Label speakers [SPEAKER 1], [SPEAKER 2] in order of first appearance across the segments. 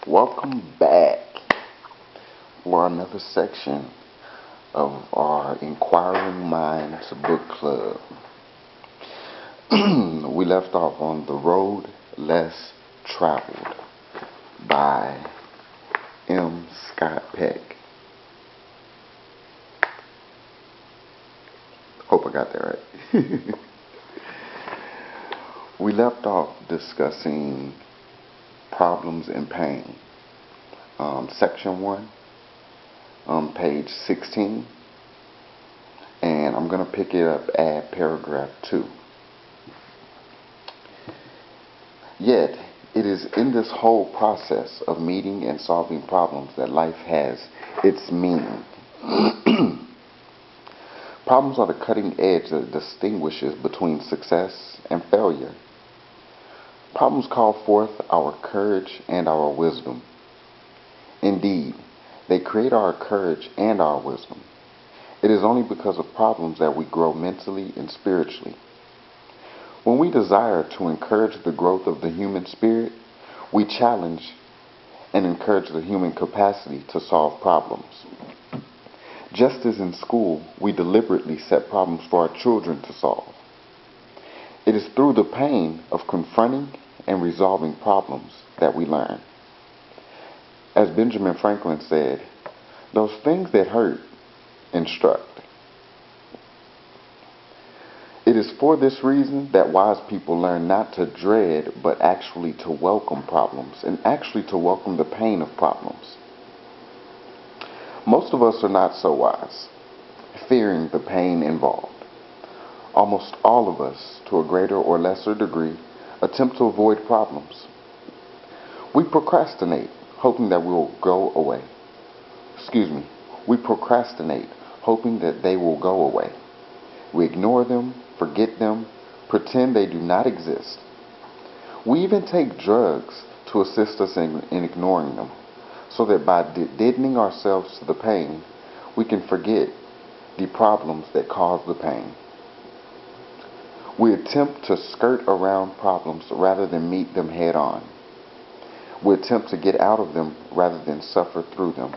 [SPEAKER 1] Welcome back for another section of our Inquiring Minds Book Club. We left off on The Road Less Traveled by M. Scott Peck. Hope I got that right. We left off discussing problems and pain. Section 1, page 16, and I'm going to pick it up at paragraph 2. Yet, it is in this whole process of meeting and solving problems that life has its meaning. Problems are the cutting edge that distinguishes between success and failure. Problems call forth our courage and our wisdom. Indeed, they create our courage and our wisdom. It is only because of problems that we grow mentally and spiritually. When we desire to encourage the growth of the human spirit, we challenge and encourage the human capacity to solve problems. Just as in school, we deliberately set problems for our children to solve. It is through the pain of confronting and resolving problems that we learn. As Benjamin Franklin said, those things that hurt instruct. It is for this reason that wise people learn not to dread, but actually to welcome problems, and actually to welcome the pain of problems. Most of us are not so wise, fearing the pain involved. Almost all of us, to a greater or lesser degree, attempt to avoid problems. We procrastinate, hoping that will go away. We procrastinate, hoping that they will go away. We ignore them, forget them, pretend they do not exist. We even take drugs to assist us in ignoring them, so that by deadening ourselves to the pain, we can forget the problems that cause the pain. We attempt to skirt around problems rather than meet them head on. We attempt to get out of them rather than suffer through them.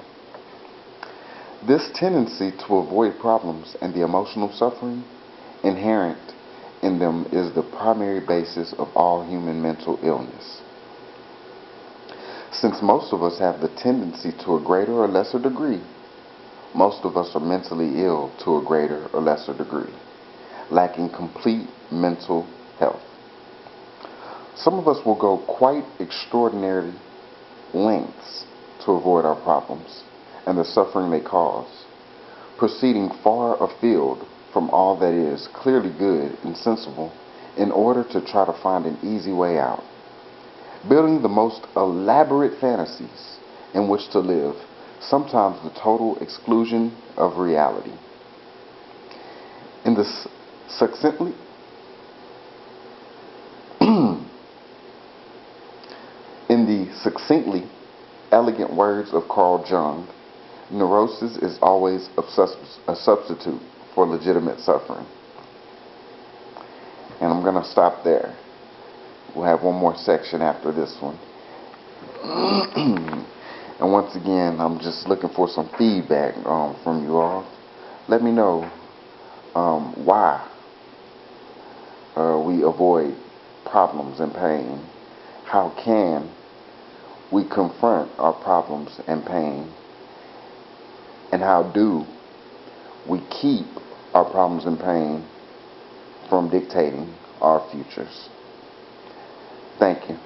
[SPEAKER 1] This tendency to avoid problems and the emotional suffering inherent in them is the primary basis of all human mental illness. Since most of us have the tendency to a greater or lesser degree, most of us are mentally ill to a greater or lesser degree, lacking complete mental health. Some of us will go quite extraordinary lengths to avoid our problems and the suffering they cause, proceeding far afield from all that is clearly good and sensible in order to try to find an easy way out, building the most elaborate fantasies in which to live, sometimes the total exclusion of reality. In the succinctly elegant words of Carl Jung, neurosis is always a substitute for legitimate suffering. And I'm going to stop there. We'll have one more section after this one. And once again, I'm just looking for some feedback from you all. Let me know why we avoid problems and pain. How can we confront our problems and pain? And how do we keep our problems and pain from dictating our futures? Thank you.